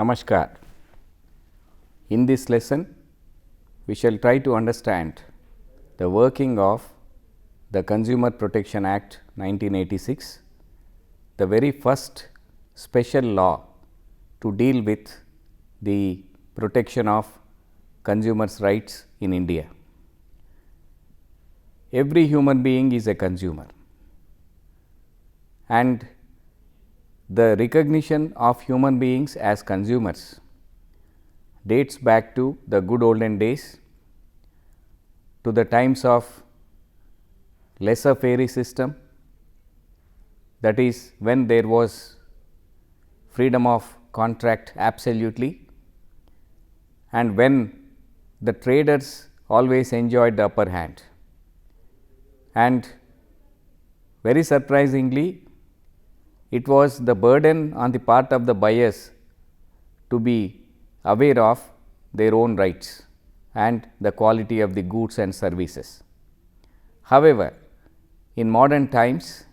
Namaskar. In this lesson, we shall try to understand the working of the Consumer Protection Act 1986, the very first special law to deal with the protection of consumers' rights in India. Every human being is a consumer, and the recognition of human beings as consumers dates back to the good olden days, to the times of laissez-faire system, that is when there was freedom of contract absolutely, and when the traders always enjoyed the upper hand. And very surprisingly, it was the burden on the part of the buyers to be aware of their own rights and the quality of the goods and services. However, in modern times,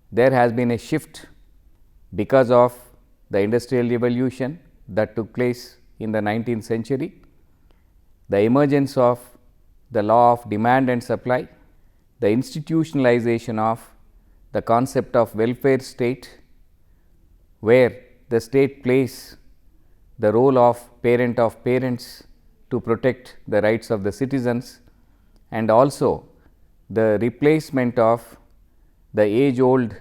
there has been a shift because of the industrial revolution that took place in the 19th century, the emergence of the law of demand and supply, the institutionalization of the concept of welfare state, where the state plays the role of parents to protect the rights of the citizens, and also the replacement of the age old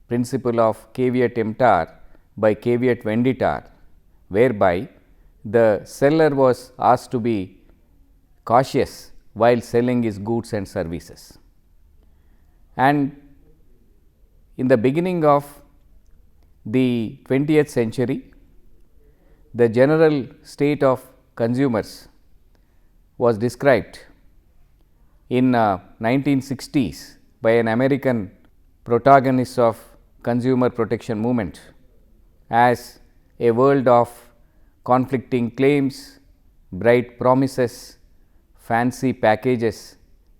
principle of caveat emptor by caveat venditor, whereby the seller was asked to be cautious while selling his goods and services. And in the beginning of the 20th century, the general state of consumers was described in 1960s by an American protagonist of consumer protection movement as a world of conflicting claims, bright promises, fancy packages,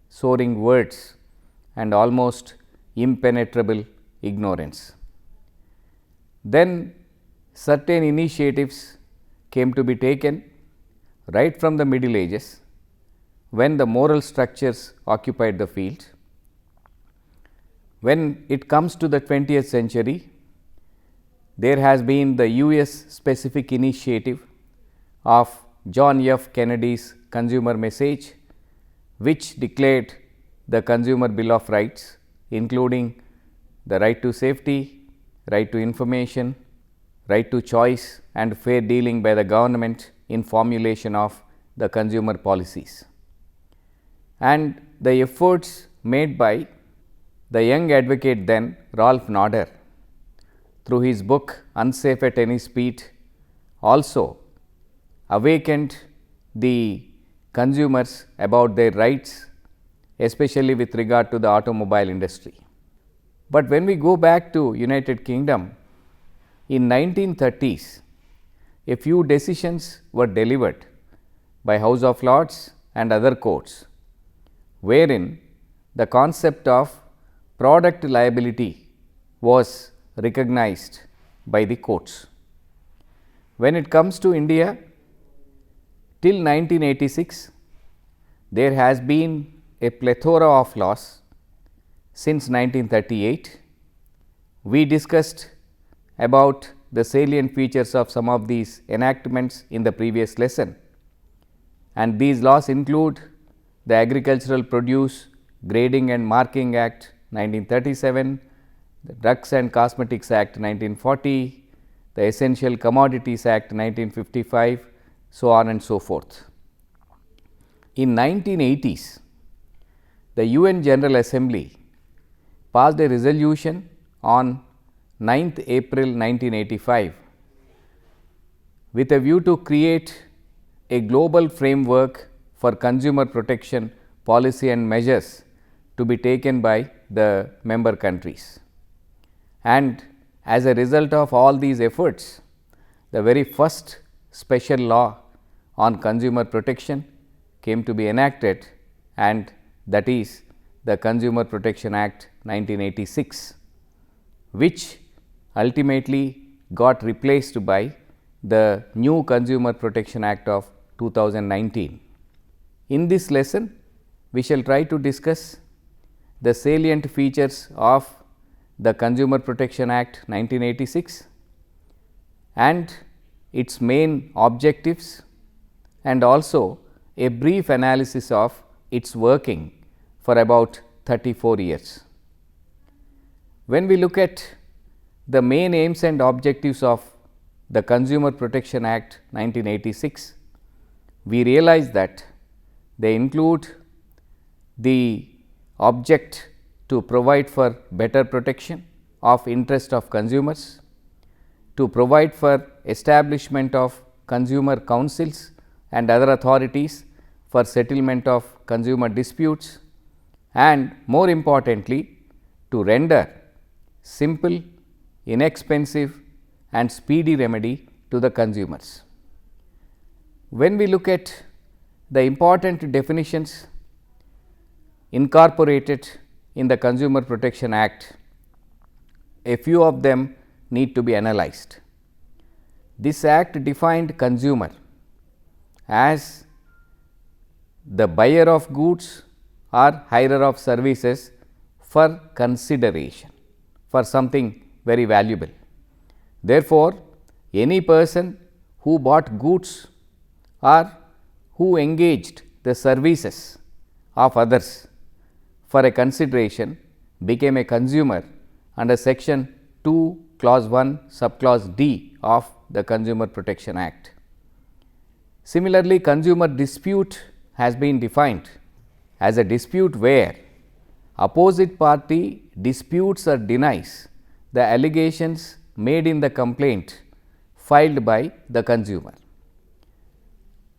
soaring words, and almost impenetrable ignorance. Then certain initiatives came to be taken right from the Middle Ages, when the moral structures occupied the field. When it comes to the 20th century, there has been the US specific initiative of John F. Kennedy's consumer message, which declared the Consumer Bill of Rights, including the right to safety, right to information, right to choice, and fair dealing by the government in formulation of the consumer policies. And the efforts made by the young advocate then, Ralph Nader, through his book Unsafe at Any Speed, also awakened the consumers about their rights, especially with regard to the automobile industry. But when we go back to United Kingdom, in 1930s, a few decisions were delivered by House of Lords and other courts, wherein the concept of product liability was recognized by the courts. When it comes to India, till 1986, there has been a plethora of laws. Since 1938, we discussed about the salient features of some of these enactments in the previous lesson, and these laws include the Agricultural Produce Grading and Marking Act 1937, the Drugs and Cosmetics Act 1940, the Essential Commodities Act 1955, so on and so forth. In 1980s, the UN General Assembly passed a resolution on 9th April 1985 with a view to create a global framework for consumer protection policy and measures to be taken by the member countries. And as a result of all these efforts, the very first special law on consumer protection came to be enacted, and that is the Consumer Protection Act 1986, which ultimately got replaced by the new Consumer Protection Act of 2019. In this lesson, we shall try to discuss the salient features of the Consumer Protection Act 1986 and its main objectives, and also a brief analysis of its working for about 34 years. When we look at the main aims and objectives of the Consumer Protection Act 1986, we realize that they include the object to provide for better protection of interest of consumers, to provide for establishment of consumer councils and other authorities for settlement of consumer disputes, and more importantly, to render simple, inexpensive and speedy remedy to the consumers. When we look at the important definitions incorporated in the Consumer Protection Act, a few of them need to be analyzed. This act defined consumer as the buyer of goods or hirer of services for consideration, for something very valuable. Therefore, any person who bought goods or who engaged the services of others for a consideration became a consumer under section 2 clause 1 subclause D of the Consumer Protection Act. Similarly, consumer dispute has been defined as a dispute where opposite party disputes or denies the allegations made in the complaint filed by the consumer.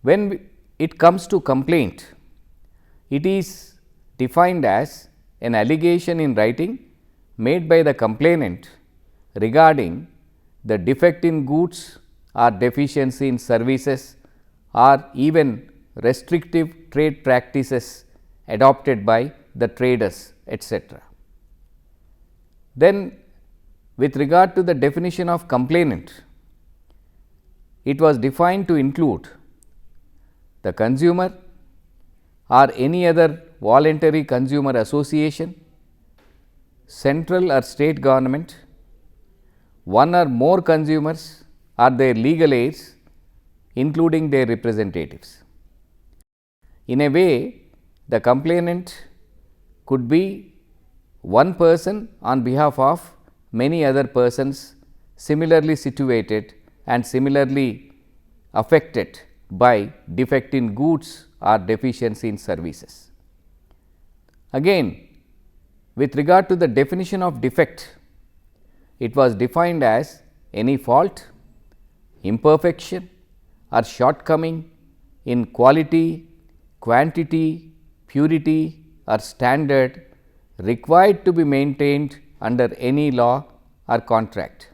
When it comes to complaint, it is defined as an allegation in writing made by the complainant regarding the defect in goods or deficiency in services or even restrictive trade practices adopted by the traders, etc. Then, with regard to the definition of complainant, it was defined to include the consumer or any other voluntary consumer association, central or state government, one or more consumers or their legal aids, including their representatives. In a way, the complainant could be one person on behalf of many other persons similarly situated and similarly affected by defect in goods or deficiency in services. Again, with regard to the definition of defect, it was defined as any fault, imperfection or shortcoming in quality, quantity, purity or standard required to be maintained under any law or contract.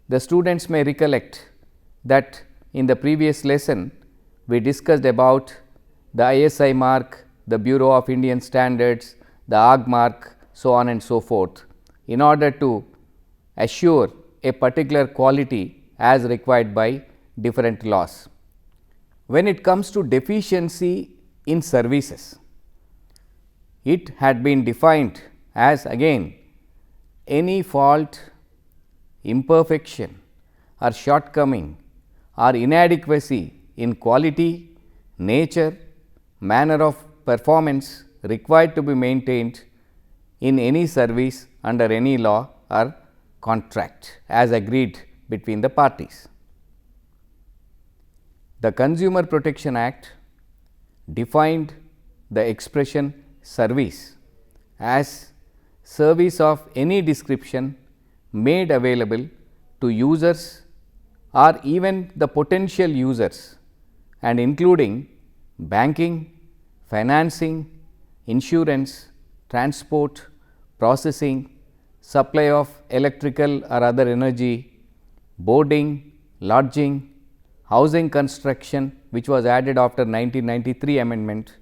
The students may recollect that in the previous lesson we discussed about the ISI mark, the Bureau of Indian Standards, the AG mark, so on and so forth, in order to assure a particular quality as required by different laws. When it comes to deficiency in services, it had been defined as again any fault, imperfection or shortcoming or inadequacy in quality, nature, manner of performance required to be maintained in any service under any law or contract as agreed between the parties. The Consumer Protection Act defined the expression service as service of any description made available to users or even the potential users, and including banking, financing, insurance, transport, processing, supply of electrical or other energy, boarding, lodging, housing construction, which was added after 1993 amendment,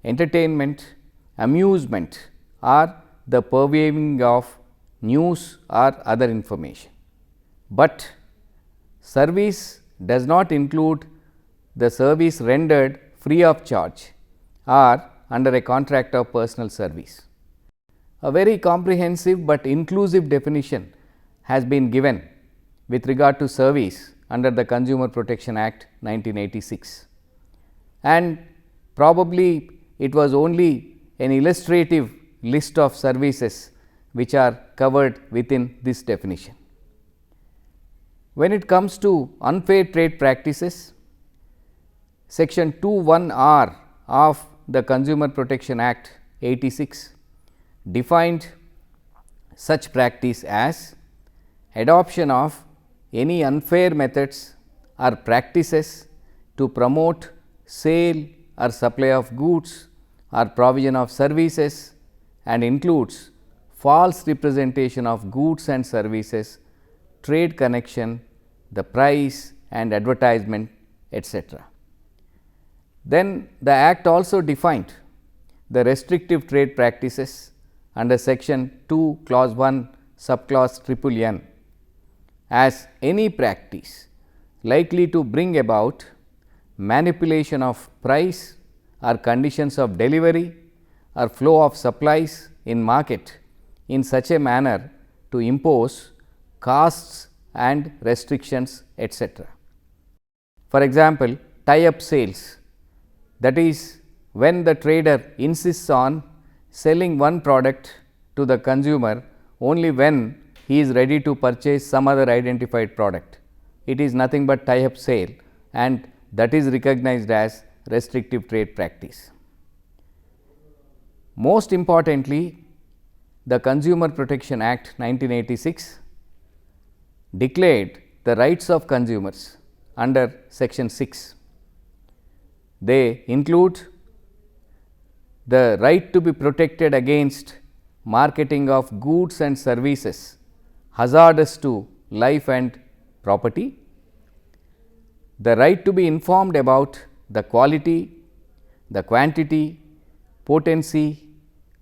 entertainment, amusement or the purveying of news or other information. But Service does not include the service rendered free of charge or under a contract of personal service. A very comprehensive but inclusive definition has been given with regard to service under the Consumer Protection Act 1986, and probably it was only an illustrative list of services which are covered within this definition. When it comes to unfair trade practices, section 2(1)(r) of the Consumer Protection Act 86 defined such practice as adoption of any unfair methods or practices to promote sale or supply of goods or provision of services, and includes false representation of goods and services, trade connection, the price and advertisement, etc. Then the Act also defined the restrictive trade practices under section 2 clause 1 subclause n as any practice likely to bring about manipulation of price or conditions of delivery or flow of supplies in market in such a manner to impose costs and restrictions, etc. For example, tie-up sales, that is when the trader insists on selling one product to the consumer only when he is ready to purchase some other identified product. It is nothing but tie-up sale, and that is recognized as restrictive trade practice. Most importantly, the Consumer Protection Act 1986 declared the rights of consumers under section 6. They include the right to be protected against marketing of goods and services hazardous to life and property, the right to be informed about the quality, the quantity, potency,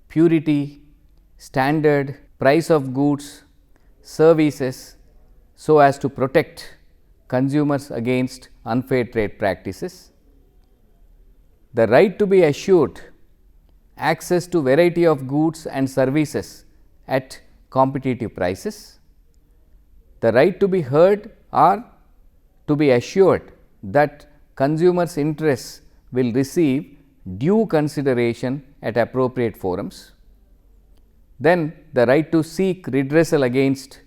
purity, standard, price of goods, services, so as to protect consumers against unfair trade practices, the right to be assured access to variety of goods and services at competitive prices, the right to be heard or to be assured that consumers' interests will receive due consideration at appropriate forums, then the right to seek redressal against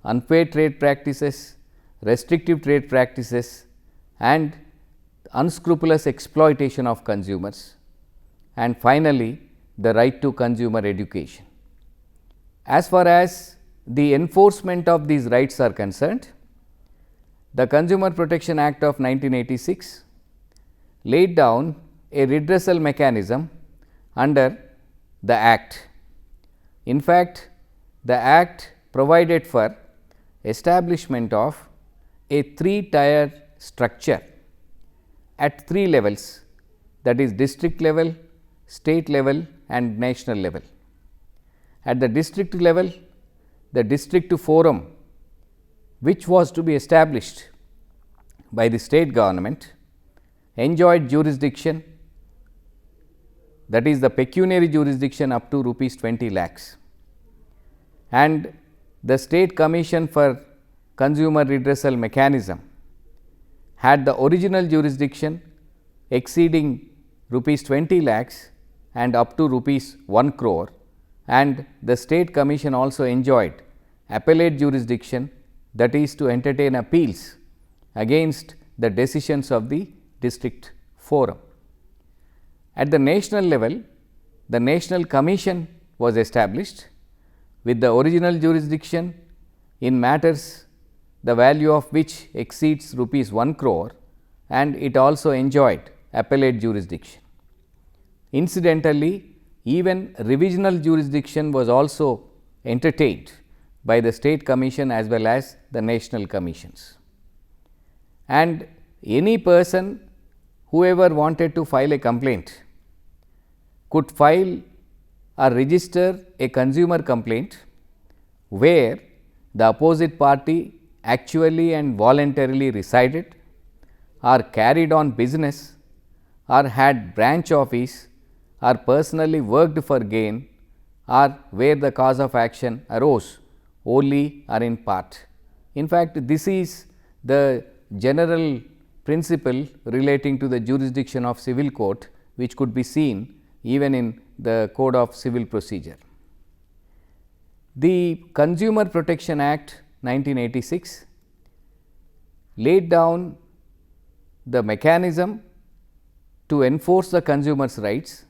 unfair trade practices, restrictive trade practices, and unscrupulous exploitation of consumers, and finally, the right to consumer education. As far as the enforcement of these rights are concerned, the Consumer Protection Act of 1986 laid down a redressal mechanism under the Act. In fact, the Act provided for establishment of a 3-tier structure at 3 levels, that is district level, state level and national level. At the district level, the district forum, which was to be established by the state government, enjoyed jurisdiction, that is the pecuniary jurisdiction up to rupees 20 lakhs, and the State Commission for Consumer Redressal Mechanism had the original jurisdiction exceeding rupees 20 lakhs and up to rupees 1 crore, and the State Commission also enjoyed appellate jurisdiction, that is to entertain appeals against the decisions of the district forum. At the national level, the National Commission was established with the original jurisdiction in matters the value of which exceeds rupees 1 crore, and it also enjoyed appellate jurisdiction. Incidentally, even revisional jurisdiction was also entertained by the State Commission as well as the national commissions. And any person whoever wanted to file a complaint could file or register a consumer complaint where the opposite party actually and voluntarily resided, or carried on business, or had branch office, or personally worked for gain, or where the cause of action arose wholly or in part. In fact, this is the general principle relating to the jurisdiction of civil court, which could be seen even in the Code of Civil Procedure. The Consumer Protection Act 1986 laid down the mechanism to enforce the consumer's rights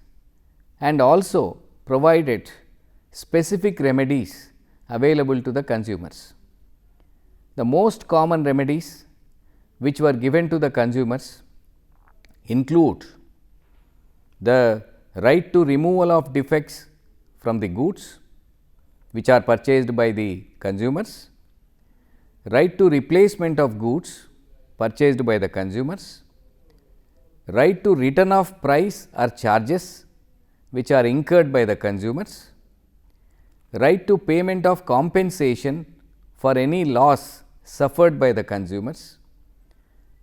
and also provided specific remedies available to the consumers. The most common remedies which were given to the consumers include the right to removal of defects from the goods which are purchased by the consumers, right to replacement of goods purchased by the consumers, right to return of price or charges which are incurred by the consumers, right to payment of compensation for any loss suffered by the consumers,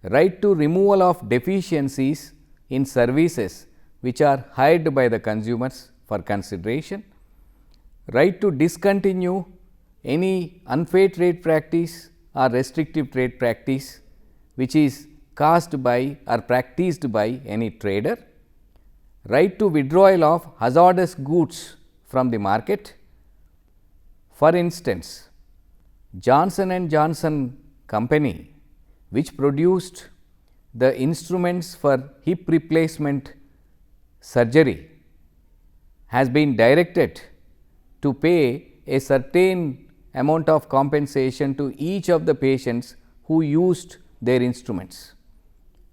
right to removal of deficiencies in services which are hired by the consumers for consideration, right to discontinue any unfair trade practice or restrictive trade practice which is caused by or practiced by any trader, right to withdrawal of hazardous goods from the market. For instance, Johnson and Johnson company, which produced the instruments for hip replacement surgery, has been directed to pay a certain amount of compensation to each of the patients who used their instruments,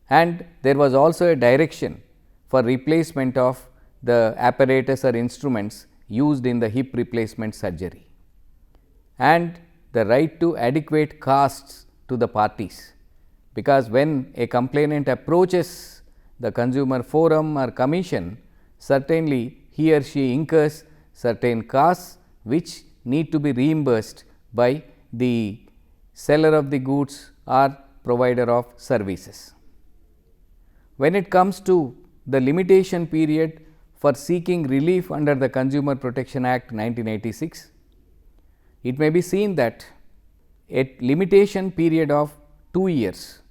and there was also a direction for replacement of the apparatus or instruments used in the hip replacement surgery, and the right to adequate costs to the parties, because when a complainant approaches the consumer forum or commission, certainly he or she incurs certain costs which need to be reimbursed by the seller of the goods or provider of services. When it comes to the limitation period for seeking relief under the Consumer Protection Act 1986, it may be seen that a limitation period of 2 years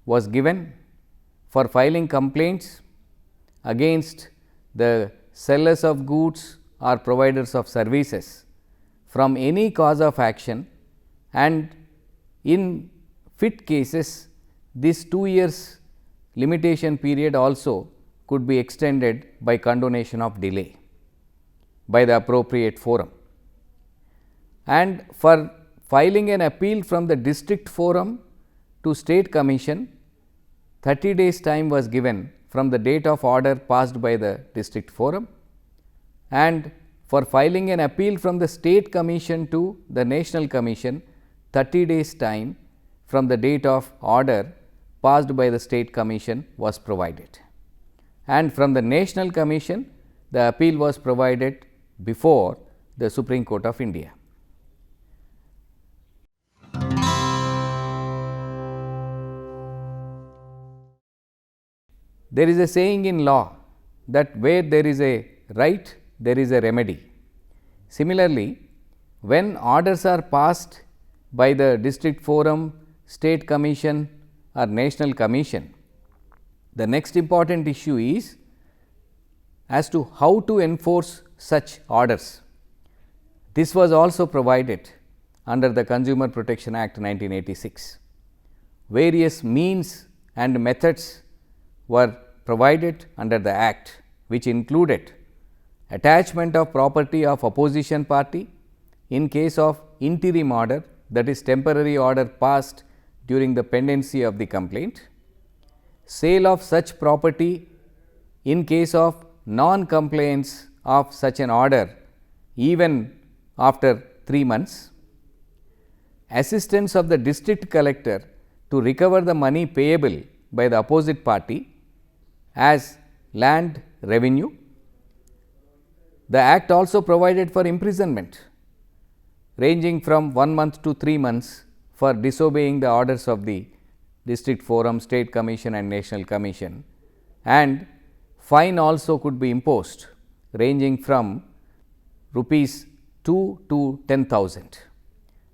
was given for filing complaints against the sellers of goods or providers of services from any cause of action, and in fit cases this 2 years limitation period also could be extended by condonation of delay by the appropriate forum. And for filing an appeal from the district forum to state commission, 30 days time was given from the date of order passed by the district forum, and for filing an appeal from the state commission to the national commission, 30 days time from the date of order passed by the state commission was provided, and from the national commission the appeal was provided before the Supreme Court of India. There is a saying in law that where there is a right, there is a remedy. Similarly, when orders are passed by the district forum, state commission or national commission, the next important issue is as to how to enforce such orders. This was also provided under the Consumer Protection Act 1986. Various means and methods were provided under the Act, which included attachment of property of opposition party in case of interim order, that is temporary order passed during the pendency of the complaint, sale of such property in case of non-compliance of such an order even after 3 months, assistance of the district collector to recover the money payable by the opposite party as land revenue. The Act also provided for imprisonment ranging from 1 month to 3 months for disobeying the orders of the district forum, state commission and national commission, and fine also could be imposed ranging from rupees 2 to 10,000.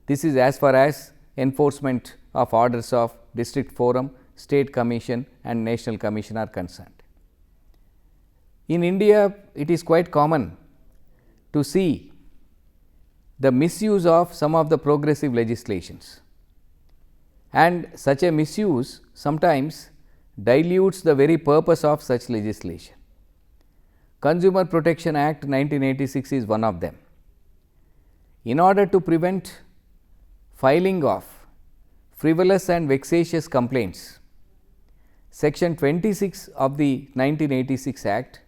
This is as far as enforcement of orders of district forum, state commission and national commission are concerned. In India, it is quite common to see the misuse of some of the progressive legislations, and such a misuse sometimes dilutes the very purpose of such legislation. Consumer Protection Act 1986 is one of them. In order to prevent filing of frivolous and vexatious complaints, Section 26 of the 1986 Act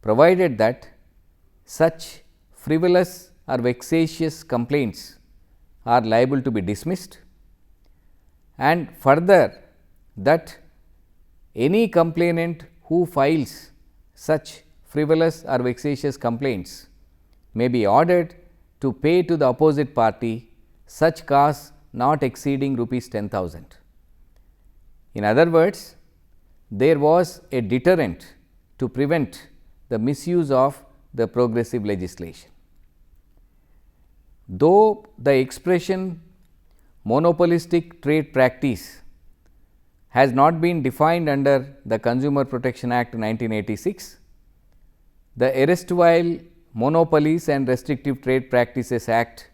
provided that such frivolous or vexatious complaints are liable to be dismissed, and further that any complainant who files such frivolous or vexatious complaints may be ordered to pay to the opposite party such costs not exceeding rupees 10,000. In other words, there was a deterrent to prevent the misuse of the progressive legislation. Though the expression monopolistic trade practice has not been defined under the Consumer Protection Act 1986, the erstwhile Monopolies and Restrictive Trade Practices Act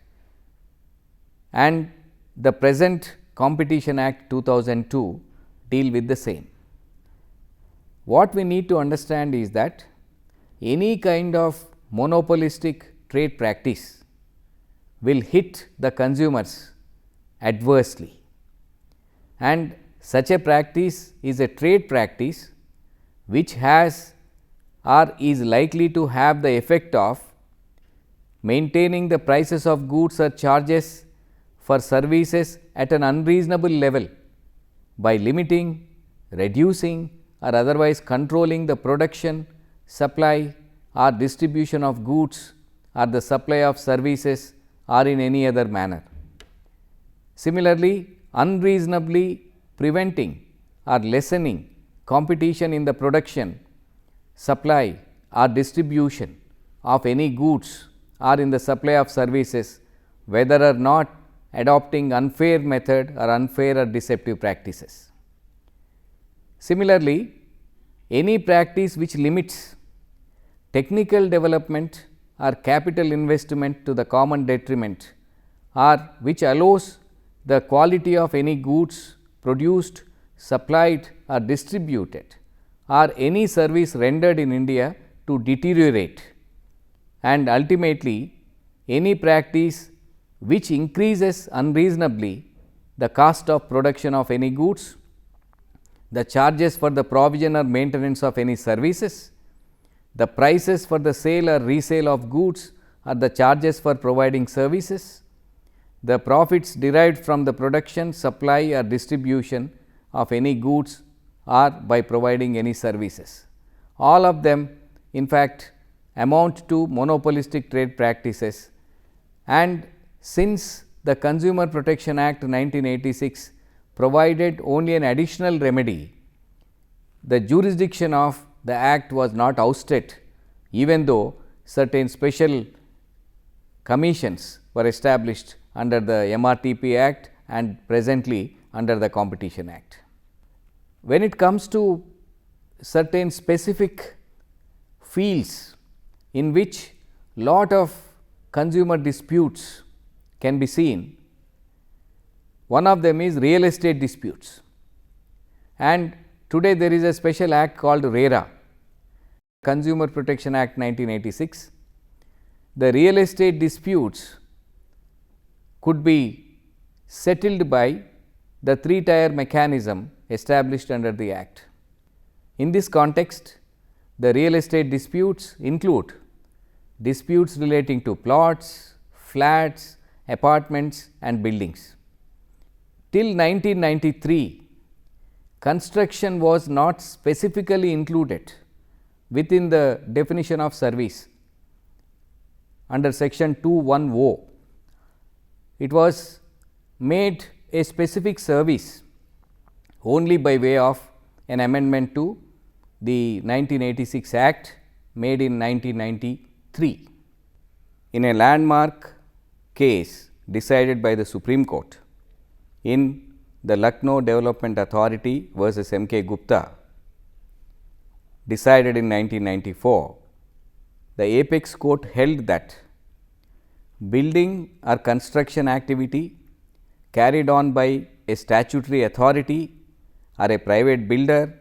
and the present Competition Act 2002 deal with the same. What we need to understand is that any kind of monopolistic trade practice will hit the consumers adversely, and such a practice is a trade practice which has or is likely to have the effect of maintaining the prices of goods or charges for services at an unreasonable level by limiting, reducing or otherwise controlling the production, supply or distribution of goods or the supply of services or in any other manner. Similarly, unreasonably preventing or lessening competition in the production, supply or distribution of any goods or in the supply of services, whether or not adopting unfair method or unfair or deceptive practices. Similarly, any practice which limits technical development or capital investment to the common detriment, or which allows the quality of any goods produced, supplied or distributed or any service rendered in India to deteriorate, and ultimately any practice which increases unreasonably the cost of production of any goods, the charges for the provision or maintenance of any services, the prices for the sale or resale of goods or the charges for providing services, the profits derived from the production, supply or distribution of any goods or by providing any services. All of them in fact amount to monopolistic trade practices, and since the Consumer Protection Act 1986 provided only an additional remedy, the jurisdiction of the Act was not ousted, even though certain special commissions were established under the MRTP Act and presently under the Competition Act. When it comes to certain specific fields in which lot of consumer disputes can be seen, one of them is real estate disputes, and today there is a special act called RERA, Consumer Protection Act 1986. The real estate disputes could be settled by the three-tier mechanism established under the Act. In this context, the real estate disputes include disputes relating to plots, flats, apartments and buildings. Till 1993, construction was not specifically included within the definition of service under section 2(1)(o). It was made a specific service only by way of an amendment to the 1986 Act made in 1993. In a landmark case decided by the Supreme Court in the Lucknow Development Authority versus M. K. Gupta, decided in 1994, the apex court held that building or construction activity carried on by a statutory authority or a private builder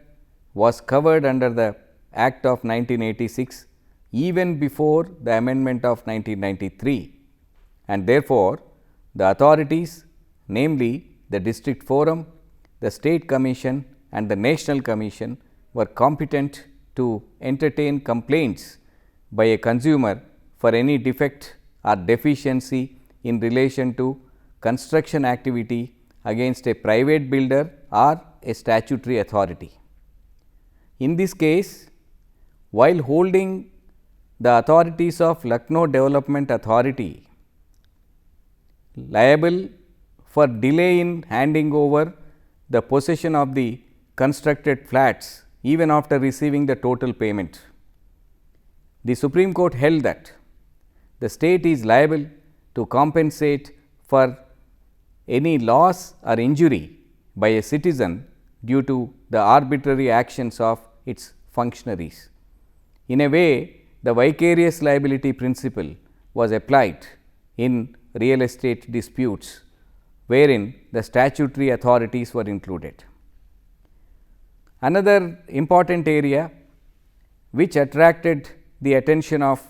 was covered under the Act of 1986 even before the amendment of 1993, and therefore, the authorities, namely the District Forum, the State Commission and the National Commission, were competent to entertain complaints by a consumer for any defect or deficiency in relation to construction activity against a private builder or a statutory authority. In this case, while holding the authorities of Lucknow Development Authority liable for delay in handing over the possession of the constructed flats even after receiving the total payment, the Supreme Court held that the state is liable to compensate for any loss or injury by a citizen due to the arbitrary actions of its functionaries. In a way, the vicarious liability principle was applied in real estate disputes, wherein the statutory authorities were included. Another important area which attracted the attention of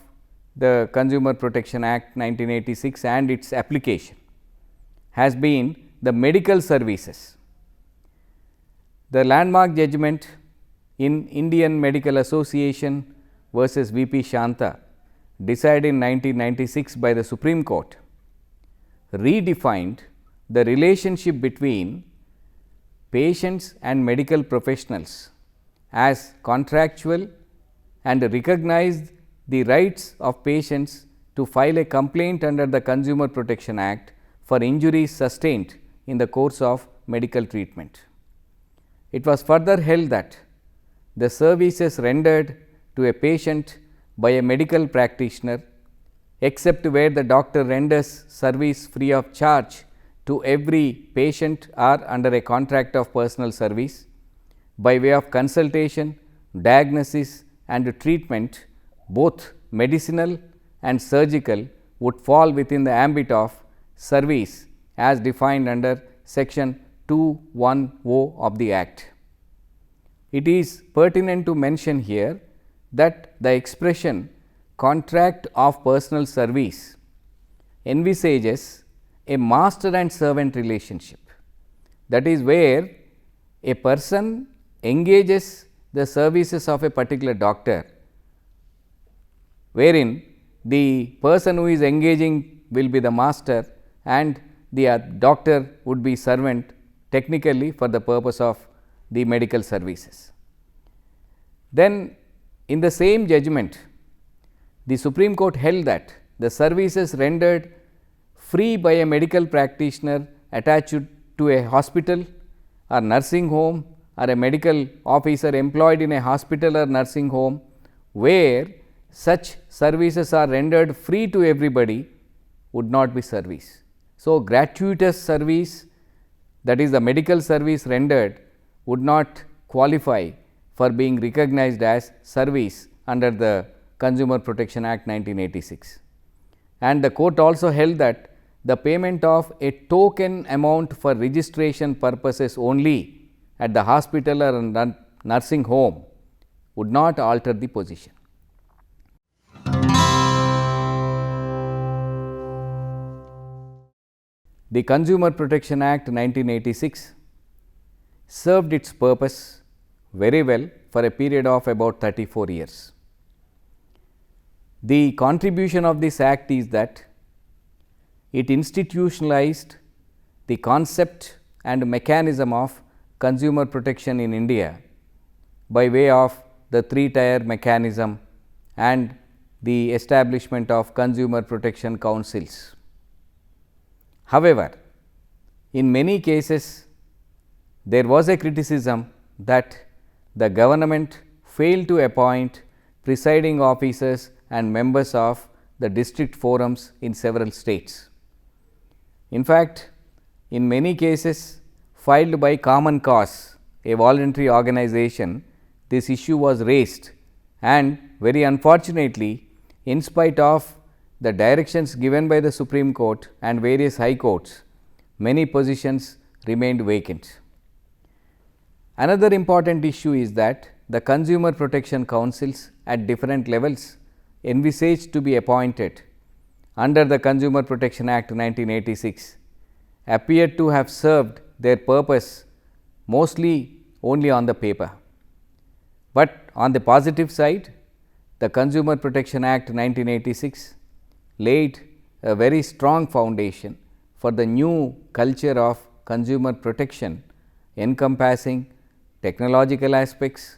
the Consumer Protection Act 1986 and its application has been the medical services. The landmark judgment in Indian Medical Association versus V. P. Shanta, decided in 1996 by the Supreme Court, redefined the relationship between patients and medical professionals as contractual and recognized the rights of patients to file a complaint under the Consumer Protection Act for injuries sustained in the course of medical treatment. It was further held that the services rendered to a patient by a medical practitioner, except where the doctor renders service free of charge to every patient or under a contract of personal service, by way of consultation, diagnosis and treatment, both medicinal and surgical, would fall within the ambit of service as defined under section 210 of the Act. It is pertinent to mention here that the expression contract of personal service envisages a master and servant relationship. That is where a person engages the services of a particular doctor, wherein the person who is engaging will be the master and the doctor would be servant technically for the purpose of the medical services. Then in the same judgment, the Supreme Court held that the services rendered free by a medical practitioner attached to a hospital or nursing home or a medical officer employed in a hospital or nursing home, where such services are rendered free to everybody, would not be service. So, gratuitous service, that is the medical service rendered, would not qualify for being recognized as service under the Consumer Protection Act 1986. And the court also held that the payment of a token amount for registration purposes only at the hospital or nursing home would not alter the position. The Consumer Protection Act 1986 served its purpose very well for a period of about 34 years. The contribution of this act is that it institutionalized the concept and mechanism of consumer protection in India by way of the 3-tier mechanism and the establishment of consumer protection councils. However, In many cases, there was a criticism that the government failed to appoint presiding officers and members of the district forums in several states. In fact, in many cases filed by Common Cause, a voluntary organization, this issue was raised, and very unfortunately, in spite of the directions given by the Supreme Court and various high courts, many positions remained vacant. Another important issue is that the consumer protection councils at different levels envisaged to be appointed under the Consumer Protection Act 1986 appeared to have served their purpose mostly only on the paper. But on the positive side, the Consumer Protection Act 1986 laid a very strong foundation for the new culture of consumer protection encompassing technological aspects,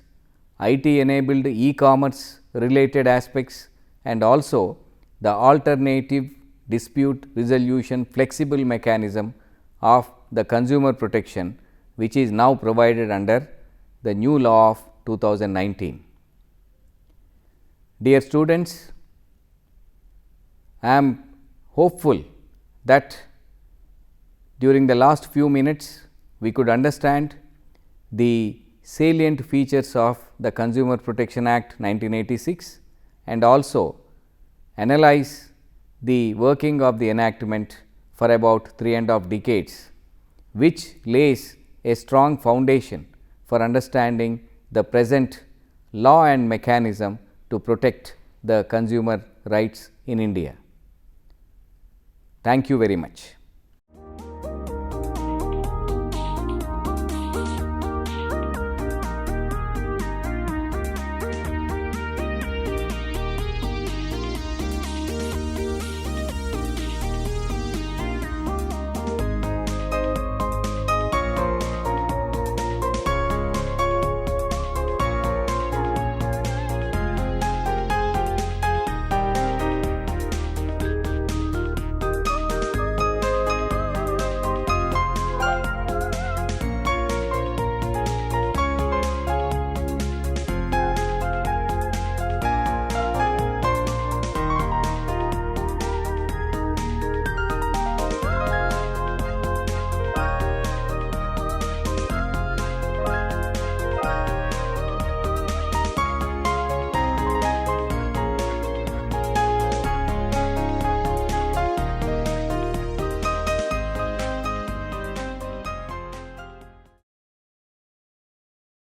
IT enabled e-commerce related aspects, and also the alternative dispute resolution flexible mechanism of the consumer protection, which is now provided under the new law of 2019. Dear students, I am hopeful that during the last few minutes we could understand the salient features of the Consumer Protection Act 1986 and also analyze the working of the enactment for about 3.5 decades, which lays a strong foundation for understanding the present law and mechanism to protect the consumer rights in India. Thank you very much.